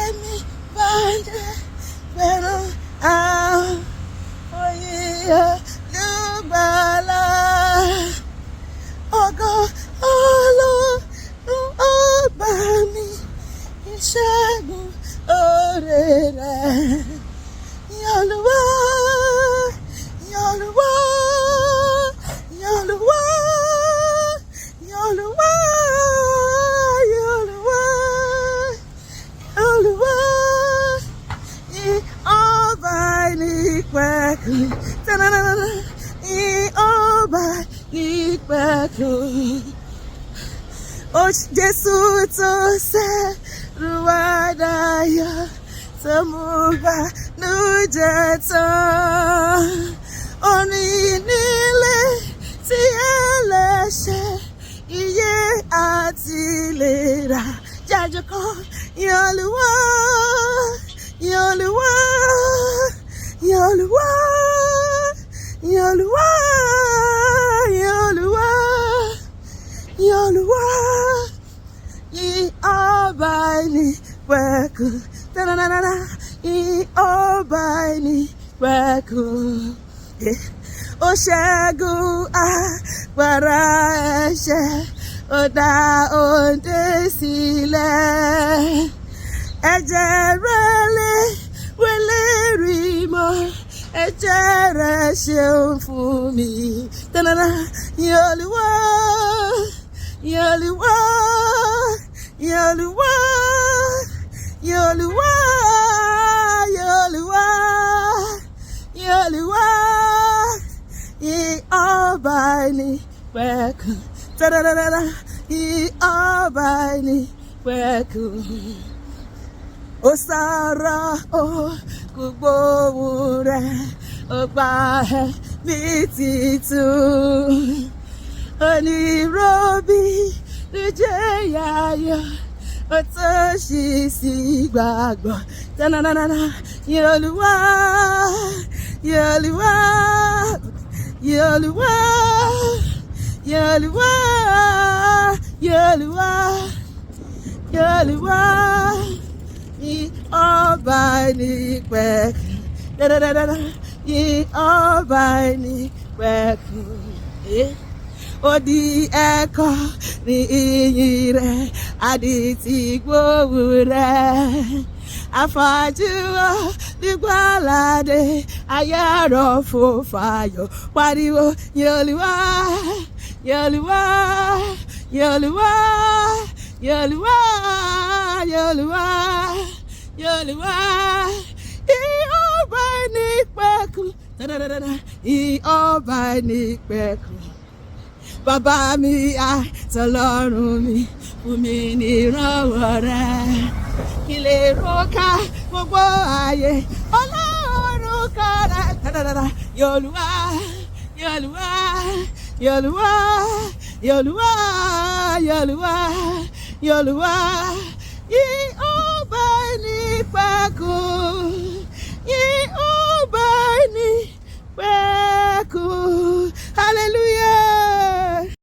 ẹ̀mí bàjẹ́ pẹ̀lú àwọn oyè olùgbàlà. Ògo Ọlọ́run ọba mi, ìṣẹ́gun oore rẹ̀. Olúwa, Olúwa, Olúwa, Olúwa, Olúwa, Olúwa, ọba ìnípẹ̀kun, tananana, ọba ìnípẹ̀kun. Ó Jésù tó ṣẹ́rù wá dayọ̀, tó mú bànújẹ́ tán. Orin nílé tí ẹlẹ́ṣẹ̀ iye àti ìlera jájọ kan. Olúwa, Olúwa, Olúwa, Olúwa, Olúwa, Olúwa, ọba ìnípẹ̀kun, tananana, ọba ìnípẹ̀kun. Ó ṣẹ́gun agbára ẹ̀ṣẹ̀, ó dá òǹdè sílẹ̀. Ẹ̀jẹ̀ rẹ̀ lè wẹlé rí mọ́, ẹ̀jẹ̀ rẹ̀ ṣeun fún mi. Tanana, Olúwa, Olúwa, Olúwa, Olúwa, Olúwa, Olúwa, ọba ìnípẹ̀kun, tadadada, ọba ìnípẹ̀kun. Ó sọ̀rọ̀ ó kò gbóhùn rẹ̀, ó pa ẹ̀mí títún. Oníròbí ló jẹ́ yáyọ̀, ó tó ṣì sí gbàgbọ́. Tananana, Olúwa, Olúwa, Olúwa, Olúwa, Olúwa, Olúwa, ọba ìnípẹ̀kun, dadadada, ọba ìnípẹ̀kun. Ó di ẹ̀kọ́ ní ìyìn rẹ̀, àdìtì gbóhùn rẹ̀. Afọ́jú olùgbàlàdé, ayé rọ̀ fún fàyọ̀, pariwo Olúwa, Olúwa, Olúwa, Olúwa, Olúwa, Olúwa, ọba ìnípẹ̀kun, ọba ìnípẹ̀kun. Bàbá mi àtọlọ́run mi, fún mi ní ìrànwọ́ rẹ̀. Kí lè róka gbogbo ayé, Ọlọ́run kára. Olúwa, Olúwa, Olúwa, Olúwa, Olúwa, Olúwa,